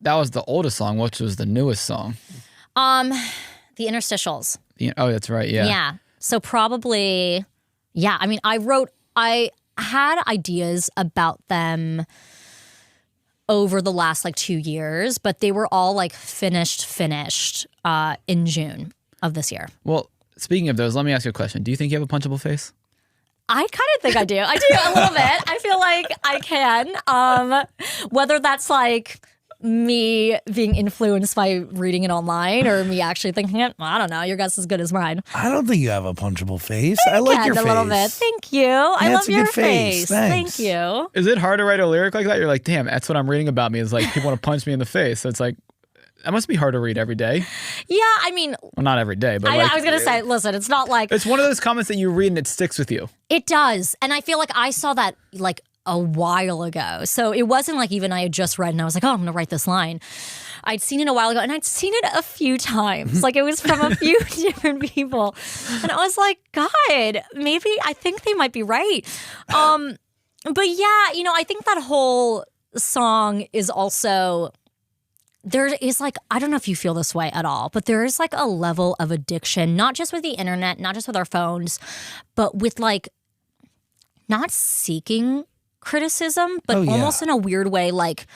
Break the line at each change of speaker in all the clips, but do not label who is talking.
that was the oldest song. Which was the newest song?
The interstitials.
Oh, that's right. Yeah.
Yeah. So probably, yeah. I mean, I had ideas about them over the last like 2 years, but they were all like finished in June of this year.
Well, speaking of those, let me ask you a question. Do you think you have a punchable face?
I kind of think I do. I do a little bit. I feel like I can. Whether that's like me being influenced by reading it online or me actually thinking it, I don't know. Your guess is as good as mine.
I don't think you have a punchable face. I like your face.
A little bit. Thank you. I love your face.
Thanks.
Thank you.
Is it hard to write a lyric like that? You're like, damn, that's what I'm reading about me. Is like people want to punch me in the face. So it's like, that must be hard to read every day.
Yeah, I mean...
Well, not every day, but
I was going to say, listen, it's not like...
It's one of those comments that you read and it sticks with you.
It does. And I feel like I saw that like a while ago. So it wasn't like even I had just read and I was like, oh, I'm going to write this line. I'd seen it a while ago and I'd seen it a few times. Like it was from a few different people. And I was like, God, maybe I think they might be right. But yeah, you know, I think that whole song is also... There is like, I don't know if you feel this way at all, but there is like a level of addiction, not just with the internet, not just with our phones, but with like not seeking criticism, but almost in a weird way, like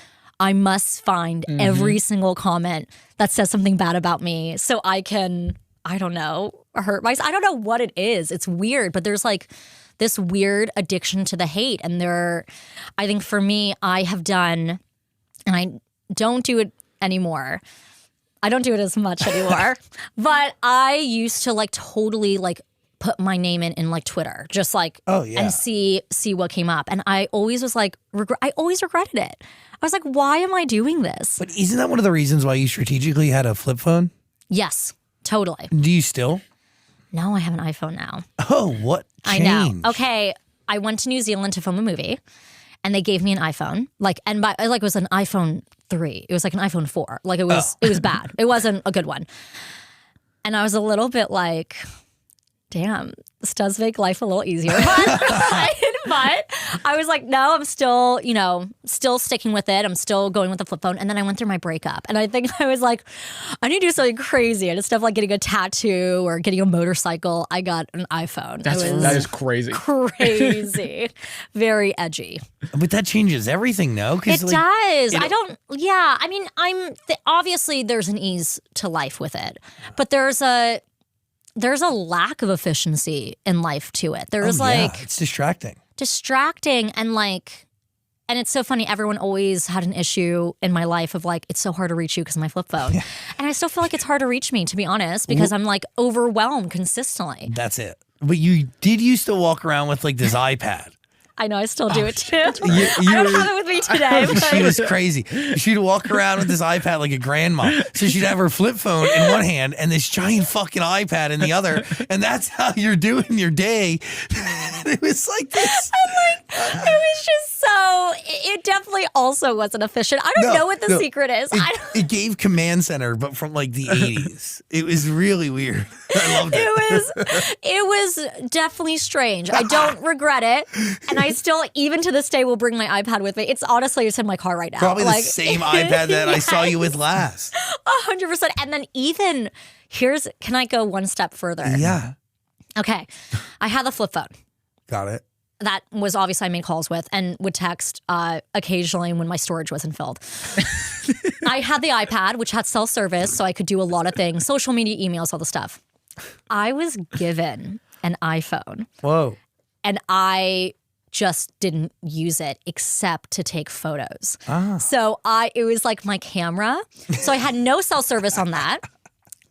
I must find every single comment that says something bad about me so I can, I don't know, hurt myself. I don't know what it is. It's weird, but there's like this weird addiction to the hate. And I think for me, I have done, and I don't do it anymore. I don't do it as much anymore. But I used to like totally like put my name in like Twitter, just like and see what came up. And I always was like, I always regretted it. I was like, why am I doing this?
But isn't that one of the reasons why you strategically had a flip phone?
Yes, totally.
Do you still?
No, I have an iPhone now.
Oh, what changed?
I know. Okay, I went to New Zealand to film a movie. And they gave me an iPhone, it was an iPhone 3. It was like an iPhone 4. Like it was bad. It wasn't a good one. And I was a little bit like, damn, this does make life a little easier. But I was like, no, I'm still, still sticking with it. I'm still going with the flip phone. And then I went through my breakup. And I think I was like, I need to do something crazy. And instead of like getting a tattoo or getting a motorcycle, I got an iPhone.
That is crazy.
Crazy. Very edgy.
But that changes everything, no?
It does. I mean, obviously there's an ease to life with it. But there's a lack of efficiency in life to it. There's
it's distracting
and it's so funny. Everyone always had an issue in my life of like, it's so hard to reach you because of my flip phone. Yeah. And I still feel like it's hard to reach me, to be honest, because I'm like overwhelmed consistently.
That's it. But you used to walk around with like this iPad.
I know, I still do it too. I don't have it with me today. But
she was crazy. She'd walk around with this iPad like a grandma. So she'd have her flip phone in one hand and this giant fucking iPad in the other. And that's how you're doing your day. It was like this.
It was just so, it definitely also wasn't efficient. I don't know what the secret is.
It gave Command Center, but from like the 80s. It was really weird. I loved it.
It was definitely strange. I don't regret it. And I still, even to this day, will bring my iPad with me. It's honestly, it's in my car right now.
Probably the same iPad that I saw you with last.
100%. And then even, can I go one step further?
Yeah.
Okay. I had the flip phone.
Got it.
That was obviously I made calls with and would text occasionally when my storage wasn't filled. I had the iPad, which had self-service, so I could do a lot of things, social media, emails, all the stuff. I was given an iPhone.
Whoa.
And I just didn't use it except to take photos. So it was like my camera. So I had no self-service on that.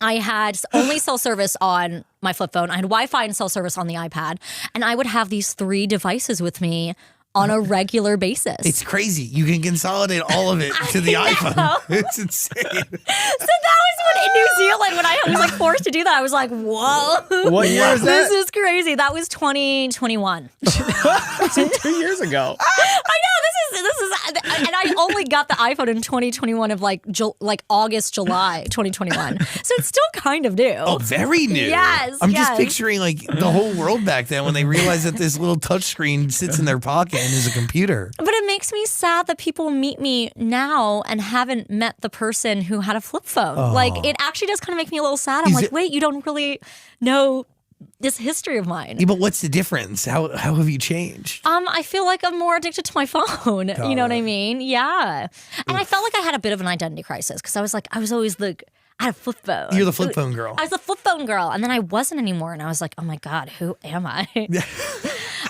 I had only cell service on my flip phone. I had Wi-Fi and cell service on the iPad. And I would have these 3 devices with me on a regular basis.
It's crazy. You can consolidate all of it to the iPhone. It's insane.
So that was what in New Zealand when I was like forced to do that. I was like, whoa.
What year was that?
This is crazy. That was 2021.
2 years ago.
I know this is, and I only got the iPhone in 2021 of like August, July 2021. So it's still kind of new.
Oh, very new.
Yes.
I'm just picturing like the whole world back then when they realized that this little touchscreen sits in their pocket and is a computer.
But it makes me sad that people meet me now and haven't met the person who had a flip phone.
Oh.
Like, it actually does kind of make me a little sad. I'm like, wait, you don't really know this history of mine.
Yeah, but what's the difference? How have you changed?
I feel like I'm more addicted to my phone. You know what I mean? Yeah. And I felt like I had a bit of an identity crisis because I was always I had a flip phone.
You're the flip phone girl.
I was the flip phone girl. And then I wasn't anymore. And I was like, oh my God, who am I?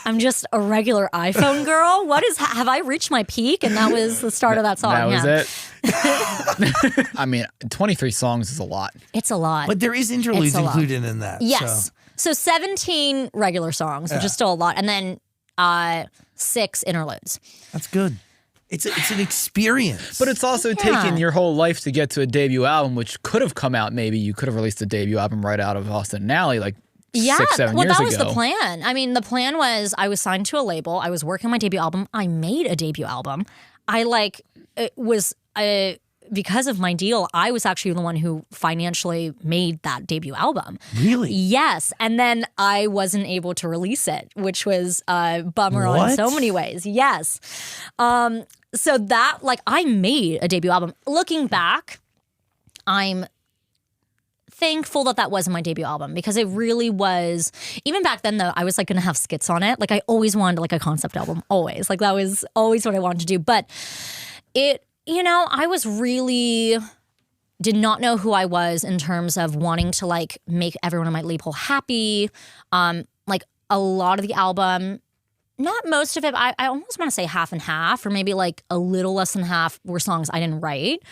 I'm just a regular iPhone girl. Have I reached my peak? And that was the start of that song.
That was it. I mean, 23 songs is a lot.
It's a lot.
But there is interludes included in that.
Yes. So 17 regular songs, which is still a lot. And then 6 interludes.
That's good. It's an experience.
But it's also taken your whole life to get to a debut album, which could have come out maybe. You could have released a debut album right out of Austin and Ally, like 6-7 years ago.
That was the plan. I mean, the plan was I was signed to a label. I was working on my debut album. I made a debut album. Because of my deal, I was actually the one who financially made that debut album.
Really?
Yes. And then I wasn't able to release it, which was a bummer on so many ways. Yes. So that, I made a debut album. Looking back, I'm thankful that wasn't my debut album because it really was. Even back then, though, I was going to have skits on it. I always wanted a concept album. Always. That was always what I wanted to do. But I was really did not know who I was in terms of wanting to make everyone on my label happy. A lot of the album, not most of it, I almost want to say half and half, or maybe a little less than half were songs I didn't write,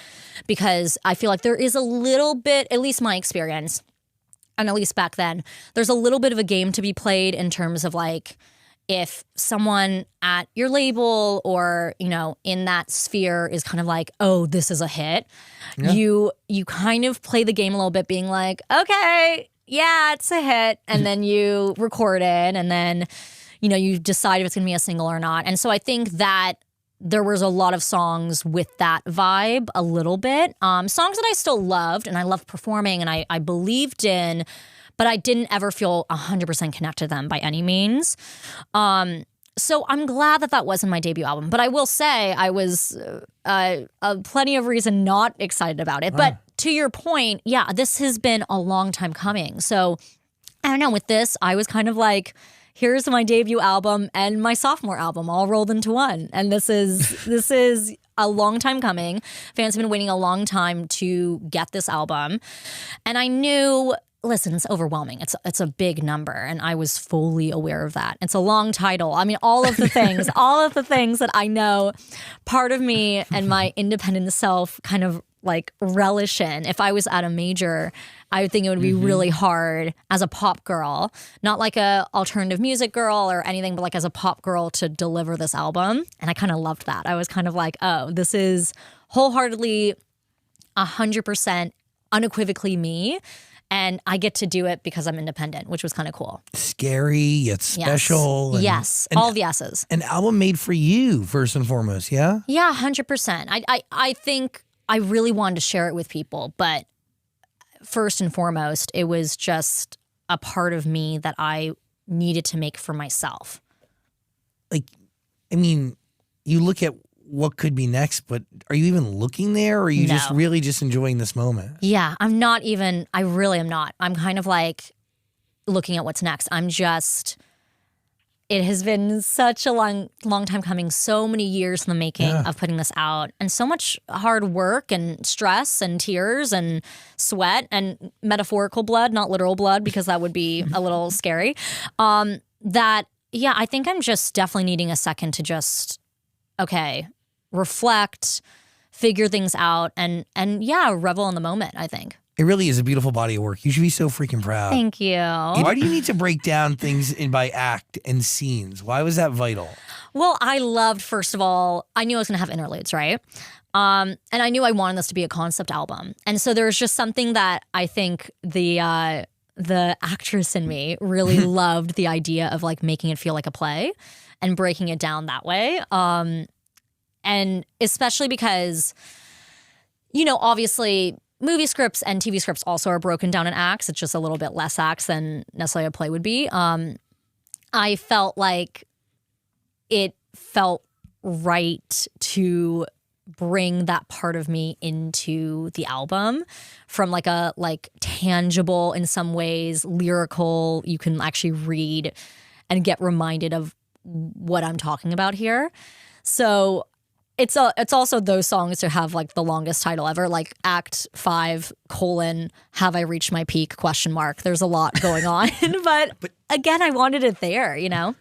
because I feel like there is a little bit, at least my experience, and at least back then, there's a little bit of a game to be played in terms of if someone at your label or, in that sphere is kind of oh, this is a hit, you kind of play the game a little bit being okay, yeah, it's a hit. And then you record it and then, you decide if it's going to be a single or not. And so I think that there was a lot of songs with that vibe a little bit. Songs that I still loved and I loved performing and I believed in, but I didn't ever feel 100% connected to them by any means. So I'm glad that wasn't my debut album. But I will say I was plenty of reason not excited about it. But to your point, yeah, this has been a long time coming. So I don't know, with this, I was kind of here's my debut album and my sophomore album all rolled into one. And this is a long time coming. Fans have been waiting a long time to get this album. And I knew, listen, it's overwhelming. It's a big number, and I was fully aware of that. It's a long title. I mean, all of the things that I know part of me and my independent self kind of relish in. If I was at a major, I would think it would be really hard as a pop girl, not a alternative music girl or anything, but as a pop girl to deliver this album. And I kind of loved that. I was kind of oh, this is wholeheartedly 100% unequivocally me. And I get to do it because I'm independent, which was kind of cool. Scary, yet special. Yes, all the S's. An album made for you, first and foremost, yeah? Yeah, 100%. I think I really wanted to share it with people, but first and foremost, it was just a part of me that I needed to make for myself. You look at what could be next, but are you even looking there, or are you just really just enjoying this moment? Yeah, I'm not even, I really am not. I'm kind of looking at what's next. It has been such a long time coming, so many years in the making of putting this out, and so much hard work and stress and tears and sweat and metaphorical blood, not literal blood, because that would be a little scary. I think I'm just definitely needing a second to just, reflect, figure things out, and revel in the moment, I think. It really is a beautiful body of work. You should be so freaking proud. Thank you. Why do you need to break down things by act and scenes? Why was that vital? Well, I loved, first of all, I knew I was going to have interludes, right? And I knew I wanted this to be a concept album. And so there was just something that I think the actress in me really loved the idea of like making it feel like a play and breaking it down that way. And especially because, you know, obviously movie scripts and TV scripts also are broken down in acts. It's just a little bit less acts than necessarily a play would be. I felt like it felt right to bring that part of me into the album from like a tangible, in some ways, lyrical, you can actually read and get reminded of what I'm talking about here. So it's also those songs to have like the longest title ever, like Act 5, have I reached my peak, ? There's a lot going on. but again, I wanted it there, you know?